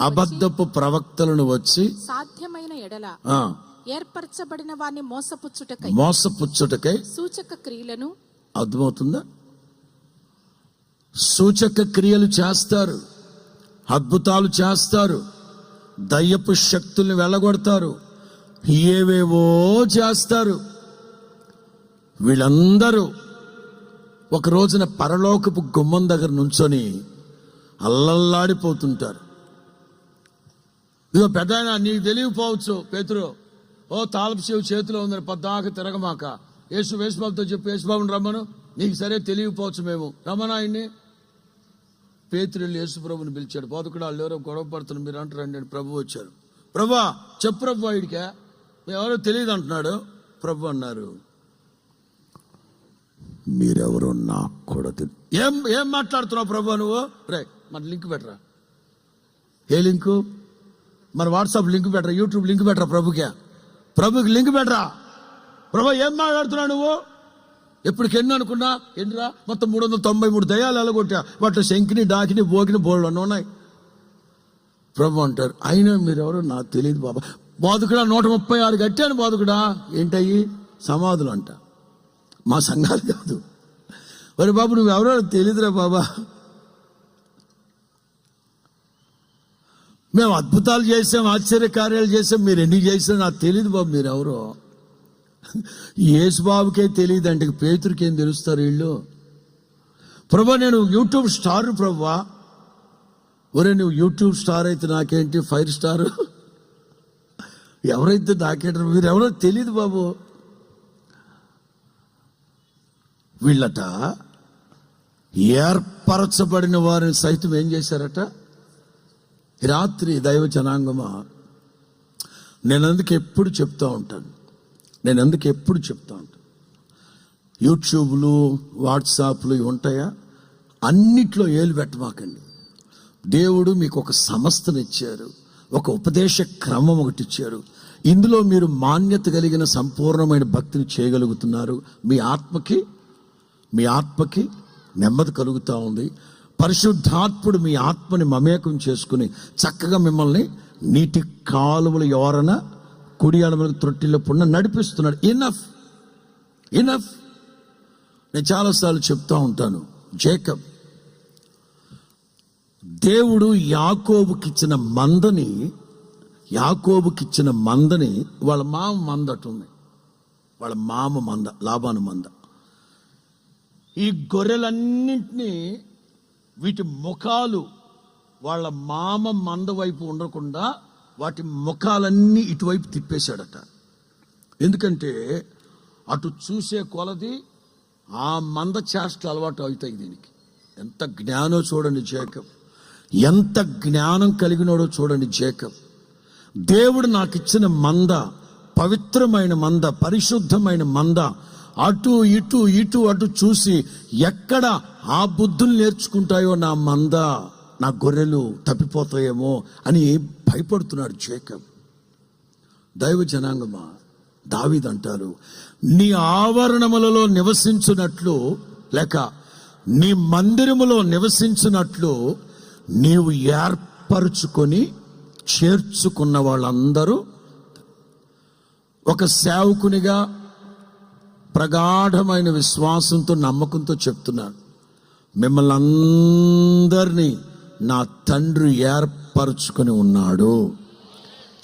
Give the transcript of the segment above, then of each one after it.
అబద్ధపు ప్రవక్తలను వచ్చి సాధ్యమైన ఎడల ఏర్పరచబడిన వారిని మోసపుచ్చుటకై సూచక క్రియలను, అర్థమవుతుందా? సూచక క్రియలు చేస్తారు, అద్భుతాలు చేస్తారు, దయ్యపు శక్తుల్ని వెళ్ళగొడతారు, ఏవేవో చేస్తారు. వీళ్ళందరూ ఒక రోజున పరలోకపు గుమ్మం దగ్గర నుంచొని అల్లల్లాడిపోతుంటారు. ఇదిగో పెద్దాయన, నీకు తెలియకపోవచ్చు పేతురు, ఓ తాళపు చెవి చేతిలో ఉందని పద్దాక తిరగమాక, యేసుబాబుతో చెప్పు, యేసుబాబుని రమ్మను, నీకు సరే తెలియకపోవచ్చు, మేము రమ్మను ఆయన్ని. పేతురు యేసుప్రభుని పిలిచాడు. బోధకుడు వాళ్ళు ఎవరో గొడవ పడుతున్నారు, మీరు అంటారండి. ప్రభు వచ్చారు. ప్రభా చెప్పు ప్రభు, వీడికే ఎవరో తెలియదు అంటున్నాడు. ప్రభు అన్నారు, మీరెవరో నాకు కూడా తెలియదు. ఏం మాట్లాడుతున్నావు ప్రభు నువ్వు? రే మన లింక్ పెట్టరా. ఏ లింకు? మన వాట్సాప్ లింక్ పెట్టరా, యూట్యూబ్ లింక్ పెట్టరా, ప్రభుకి లింక్ పెట్టరా. ప్రభు ఏం మాట్లాడుతున్నావు నువ్వు? ఎప్పటికి ఎన్ని అనుకున్నా ఎన్నిరా? మొత్తం 393 దయ్యాలు ఎలగొట్టా, వాటిలో శంకిని, డాకిని, బోకిని, బోళ్ళు అన్నీ ఉన్నాయి. ప్రభు అంటారు, అయినా మీరెవరో నాకు తెలియదు బాబా. బోధకుడా 136 కట్టాను బోధకుడా. ఏంటయ్యి? సమాధులు అంట. మా సంఘాలు కాదు. మరి బాబు నువ్వెవరో తెలియదురా బాబా. మేము అద్భుతాలు చేసాం, ఆశ్చర్యకార్యాలు చేసాం, మీరు ఎన్ని చేసాం నాకు తెలియదు బాబు, మీరెవరో. యేసుబాబుకే తెలియదు అంటే పేతురికి ఏం తెలుస్తారు వీళ్ళు? ప్రభా నేను యూట్యూబ్ స్టార్ ప్రభా. ఒరే నువ్వు యూట్యూబ్ స్టార్ అయితే నాకేంటి, 5 స్టార్ ఎవరైతే నాకేంటారు, మీరు ఎవరో తెలియదు బాబు. వీళ్ళట ఏర్పరచబడిన వారిని సైతం ఏం చేశారట? రాత్రి దైవ జనాంగమా, నేను అందుకు ఎప్పుడు చెప్తా ఉంటాను, యూట్యూబ్లు, వాట్సాప్లు ఇవి ఉంటాయా, అన్నిట్లో ఏలు పెట్టమాకండి. దేవుడు మీకు ఒక సంస్థను ఇచ్చారు, ఒక ఉపదేశ క్రమం ఒకటి ఇచ్చారు. ఇందులో మీరు మాన్యత కలిగిన సంపూర్ణమైన భక్తిని చేయగలుగుతున్నారు. మీ ఆత్మకి నెమ్మది కలుగుతూ ఉంది. పరిశుద్ధాత్ముడు మీ ఆత్మని మమేకం చేసుకుని చక్కగా మిమ్మల్ని నీటి కాలువల ఎవరన కుడి ఎడమలకు త్రొట్టిలో పున్న నడిపిస్తున్నాడు. ఇనఫ్. నేను చాలాసార్లు చెప్తా ఉంటాను, దేవుడు యాకోబుకిచ్చిన మందని వాళ్ళ మామ మంద అటుంది, వాళ్ళ మామ మంద, లాబాను మంద. ఈ గొర్రెలన్నింటినీ వీటి ముఖాలు వాళ్ళ మామ మంద వైపు ఉండకుండా వాటి ముఖాలన్నీ ఇటువైపు తిప్పేశాడట. ఎందుకంటే అటు చూసే కొలది ఆ మంద చేష్టలు అలవాటు అవుతాయి దీనికి. ఎంత జ్ఞానో చూడండి జేకబ్, ఎంత జ్ఞానం కలిగినోడో చూడండి జేకబ్. దేవుడు నాకు ఇచ్చిన మంద పవిత్రమైన మంద, పరిశుద్ధమైన మంద. అటు అటు చూసి ఎక్కడ ఆ బుద్ధులు నేర్చుకుంటాయో నా మంద, నా గొర్రెలు తప్పిపోతాయేమో అని భయపడుతున్నాడు జేకబ్. దైవ జనాంగమా, దావీదు అంటారు, నీ ఆవరణములలో నివసించున్నట్లు లేక నీ మందిరములో నివసించినట్లు నీవు ఏర్పరచుకొని చేర్చుకున్న వాళ్ళందరూ, ఒక సేవకునిగా ప్రగాఢమైన విశ్వాసంతో నమ్మకంతో చెప్తున్నాను, మిమ్మల్ని అందరినీ నా తండ్రి ఏర్పరచుకొని ఉన్నాడు.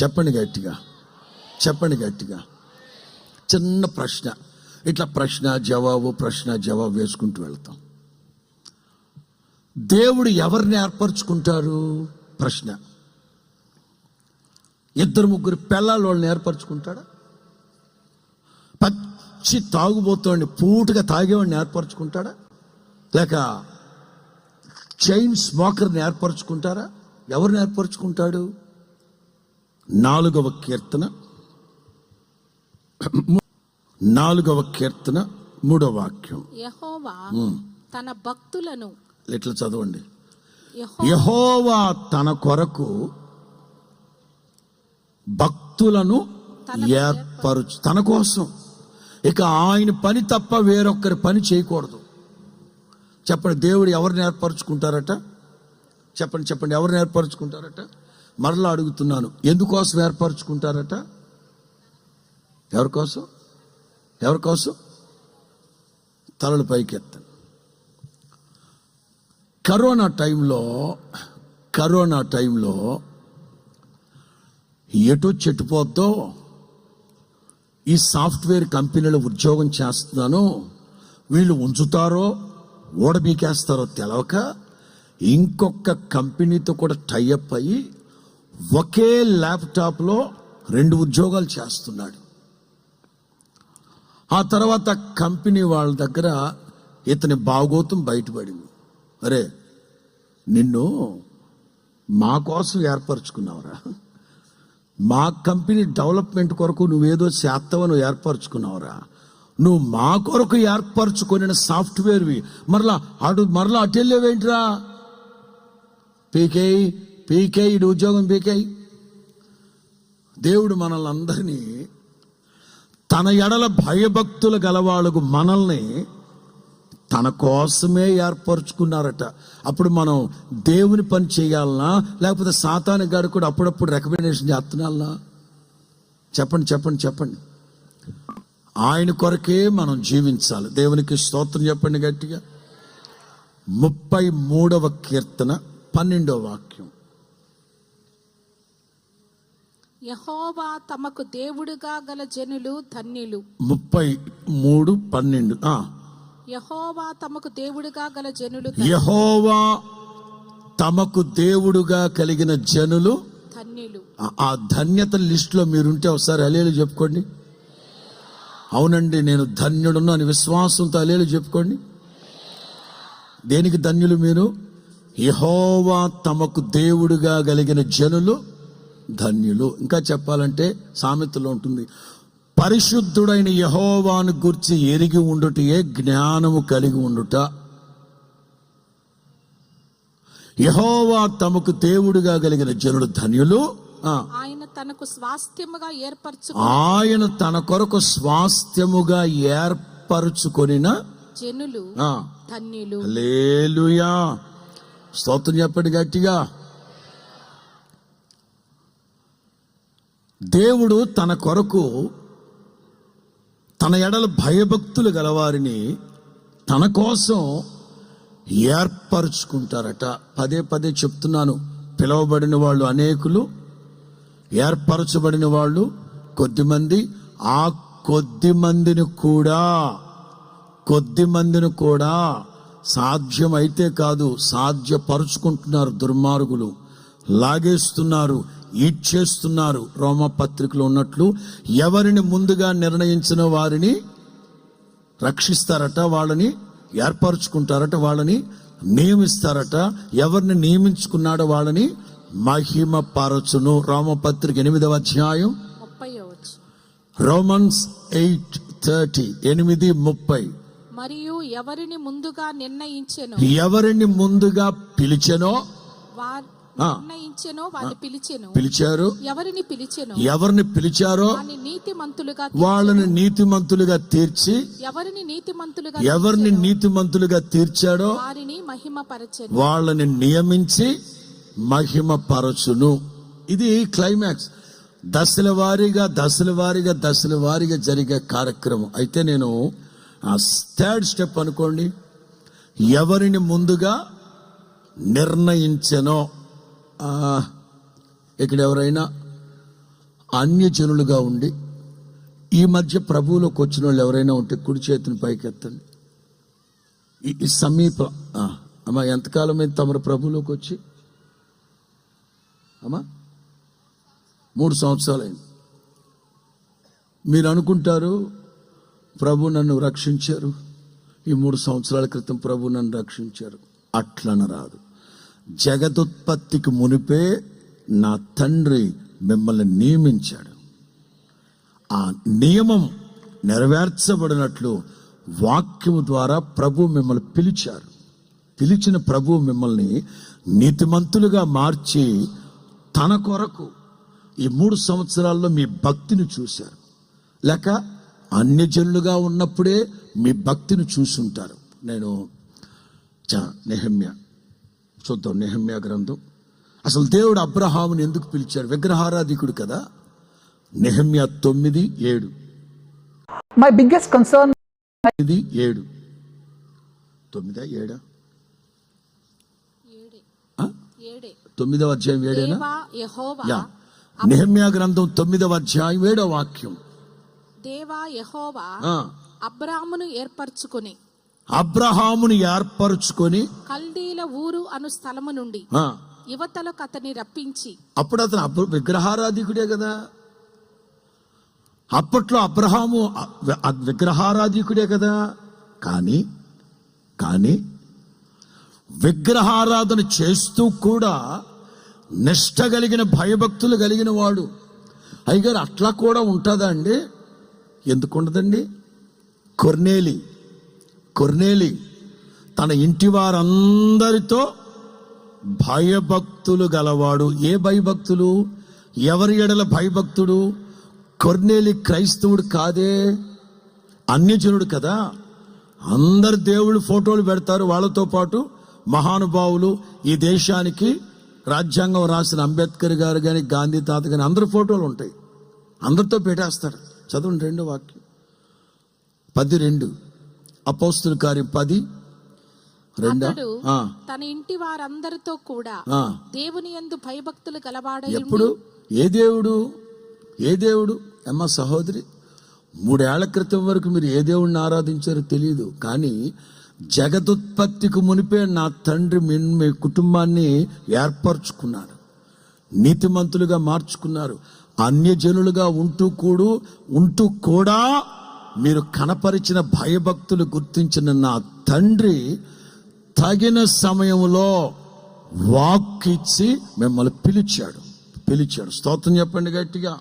చెప్పండి గట్టిగా. చిన్న ప్రశ్న, ఇట్లా ప్రశ్న జవాబు వేసుకుంటూ వెళ్తాం. దేవుడు ఎవరిని ఏర్పరచుకుంటారు? ప్రశ్న. 2-3 పిల్లల వాళ్ళని ఏర్పరచుకుంటాడా? పచ్చి తాగుబోతోండి పూటగా తాగేవాడిని ఏర్పరచుకుంటాడా? లేక చైన్ స్మోకర్ని ఏర్పరచుకుంటారా? ఎవరిని ఏర్పరచుకుంటాడు? 4వ కీర్తన 3వ వాక్యం. యెహోవా తన భక్తులను, ఇట్లా చదవండి, యెహోవా తన కొరకు భక్తులను ఏర్పరచు, తన కోసం. ఇక ఆయన పని తప్ప వేరొక్కరి పని చేయకూడదు. చెప్పండి, దేవుడు ఎవరిని ఏర్పరచుకుంటారట? చెప్పండి ఎవరిని ఏర్పరచుకుంటారట? మరలా అడుగుతున్నాను, ఎందుకోసం ఏర్పరచుకుంటారట? ఎవరి కోసం? తలలు పైకెత్తండి. కరోనా టైంలో ఎటు చెట్టుపోద్దో, ఈ సాఫ్ట్వేర్ కంపెనీలో ఉద్యోగం చేస్తున్నాను, వీళ్ళు ఉంచుతారో ఓడబీకేస్తారో తెలవక ఇంకొక కంపెనీతో కూడా టైఅప్ అయ్యి ఒకే ల్యాప్టాప్లో 2 ఉద్యోగాలు చేస్తున్నాడు. ఆ తర్వాత కంపెనీ వాళ్ళ దగ్గర ఇతని బాగోతం బయటపడింది. అరే, నిన్ను మా కోసం ఏర్పరచుకున్నావురా, మా కంపెనీ డెవలప్మెంట్ కొరకు నువ్వేదో చేస్తావని ఏర్పరచుకున్నావురా, నువ్వు మా కొరకు ఏర్పరచుకుని సాఫ్ట్వేర్వి మరలా అటు వెళ్ళేవేంట్రా? పీకేయి ఇటు ఉద్యోగం పీకేయి. దేవుడు మనల్ని అందరినీ తన ఎడల భయభక్తులు గలవాళ్ళకు మనల్ని తన కోసమే ఏర్పరచుకున్నారట. అప్పుడు మనం దేవుని పని చేయాలనా, లేకపోతే సాతాను గారు కూడా అప్పుడప్పుడు రికమెండేషన్ చేస్తున్నాలనా? చెప్పండి. ఆయన కొరకే మనం జీవించాలి. దేవునికి స్తోత్రం చెప్పండి గట్టిగా. 33వ కీర్తన 12వ వాక్యం. యెహోవా తమకు దేవుడుగా గల జనులు ధన్యులు. 33:12. యెహోవా తమకు దేవుడుగా గల జనులు యెహోవా తమకు దేవుడుగా కలిగిన జనులు ధన్యులు. ఆ ధన్యత లిస్టులో మీరుంటే ఒకసారి హల్లెలూయా చెప్పుకోండి. అవునండి, నేను ధన్యుడును అని విశ్వాసంతో హల్లెలూయా చెప్పుకోండి. దేనికి ధన్యులు మీరు? యెహోవా తమకు దేవుడుగా కలిగిన జనులు ధన్యులు. ఇంకా చెప్పాలంటే సామెతలో ఉంటుంది, పరిశుద్ధుడైన యెహోవాను గురించి ఎరిగి ఉండుటయే జ్ఞానము కలిగి ఉండుట. యెహోవా తమకు దేవుడుగా కలిగిన జనులు ధన్యులు. ఆయన తనకు స్వాస్థ్యముగా ఆయన తన కొరకు స్వాస్థ్యముగా ఏర్పరచుకొనిన జనులు ధన్యులు. హల్లెలూయా, స్తోత్రం చెప్పండి గట్టిగా. దేవుడు తన కొరకు తన ఎడల భయభక్తులు గలవారిని తన కోసం ఏర్పరచుకుంటారట. పదే చెప్తున్నాను, పిలువబడిన వాళ్ళు అనేకులు, ఏర్పరచబడిన వాళ్ళు కొద్దిమంది. ఆ కొద్దిమందిని కూడా సాధ్యమైతే కాదు, సాధ్యపరుచుకుంటున్నారు దుర్మార్గులు, లాగేస్తున్నారు, ఈడ్చేస్తున్నారు. రోమపత్రికలో ఉన్నట్లు ఎవరిని ముందుగా నిర్ణయించిన వారిని రక్షిస్తారట, వాళ్ళని ఏర్పరచుకుంటారట, వాళ్ళని నియమిస్తారట. ఎవరిని నియమించుకున్నాడో వాళ్ళని మహిమ పరచును. రోమపత్రిక 8వ అధ్యాయం 30. రోమన్స్ 8:30, 8:30. మరియు ఎవరిని ముందుగా నిర్ణయించెనో, ఎవరిని ముందుగా పిలిచెనో పిలిచారు, ఎవరిని పిలిచారో వాళ్ళని నీతిమంతులుగా తీర్చి, ఎవరిని నీతిమంతులుగా తీర్చాడో వాళ్ళని నియమించి మహిమపరచును. ఇది క్లైమాక్స్. దశల వారీగా జరిగే కార్యక్రమం. అయితే నేను థర్డ్ స్టెప్ అనుకోండి, ఎవరిని ముందుగా నిర్ణయించెనో. ఇక్కడ ఎవరైనా అన్యజనులుగా ఉండి ఈ మధ్య ప్రభువులోకి వచ్చిన వాళ్ళు ఎవరైనా ఉంటే కుడి చేతిని పైకెత్తండి. ఈ సమీప అమ్మా, ఎంతకాలం అయింది తమరు ప్రభువులోకి వచ్చి? అమ్మా, 3 సంవత్సరాలు అయింది. మీరు అనుకుంటారు ప్రభు నన్ను రక్షించారు, ఈ 3 సంవత్సరాల క్రితం ప్రభు నన్ను రక్షించారు. అట్లనరాదు. జగదుత్పత్తికి మునిపే నా తండ్రి మిమ్మల్ని నియమించాడు. ఆ నియమం నెరవేర్చబడినట్లు వాక్యము ద్వారా ప్రభు మిమ్మల్ని పిలిచారు. పిలిచిన ప్రభు మిమ్మల్ని నీతిమంతులుగా మార్చి తన కొరకు ఈ 3 సంవత్సరాల్లో మీ భక్తిని చూశారు. లేక అన్యజనులుగా ఉన్నప్పుడే మీ భక్తిని చూసుంటారు. నేను నెహెమ్యా చూద్దాం నెహెమ్యా గ్రంథం. అసలు దేవుడు అబ్రహాముని ఎందుకు పిలిచాడు? విగ్రహారాధికుడు కదా. నెహెమ్యా 9:7. My biggest concern 9:7. 9:7 ఏడే 9వ అధ్యాయం 7. దేవా యెహోవా యా, నెహెమ్యా గ్రంథం 9వ అధ్యాయం 7వ వాక్యం. దేవా యెహోవా ఆ, అబ్రామును ఏర్పరచుకొని అబ్రహాముని ఏర్పరచుకొని కల్దీల ఊరు అను స్థలము నుండి ఆ, యువతలకు అతన్ని రప్పించి. అప్పుడు అతను విగ్రహారాధికుడే కదా. అప్పట్లో అబ్రహాము విగ్రహారాధికుడే కదా. కానీ విగ్రహారాధన చేస్తూ కూడా నిష్ట కలిగిన భయభక్తులు కలిగిన వాడు. అయ్యగారు అట్లా కూడా ఉంటుందా అండి? ఎందుకు ఉండదండి? కొర్నేలి తన ఇంటి వారందరితో భయభక్తులు గలవాడు. ఏ భయభక్తులు? ఎవరి ఎడల భయభక్తుడు? కొర్నేలి క్రైస్తవుడు కాదే, అన్యజనుడు కదా. అందరు దేవుళ్ళు ఫోటోలు పెడతారు. వాళ్ళతో పాటు మహానుభావులు, ఈ దేశానికి రాజ్యాంగం రాసిన అంబేద్కర్ గారు కానీ, గాంధీ తాత కానీ అందరు ఫోటోలు ఉంటాయి. అందరితో పెట్టేస్తారు. చదవండి 2వ వాక్యం, 10:2. అపోస్తుల కార్యం 10:2. అతడు తన ఇంటి వారందరితో కూడా దేవుని యందు భయభక్తులు గలవాడై ఎప్పుడు? ఏ దేవుడు అమ్మ సహోదరి, 3 ఏళ్ల క్రితం వరకు మీరు ఏ దేవుడిని ఆరాధించారో తెలియదు. కానీ జగదుత్పత్తికి మునిపే నా తండ్రి మీ కుటుంబాన్ని ఏర్పరచుకున్నారు, నీతిమంతులుగా మార్చుకున్నారు. అన్యజనులుగా ఉంటూ కూడా మీరు కనపరిచిన భయభక్తులు గుర్తించిన నా తండ్రి తగిన సమయంలో వాక్కిచ్చి మిమ్మల్ని పిలిచాడు. స్తోత్రం చెప్పండి గట్టిగా.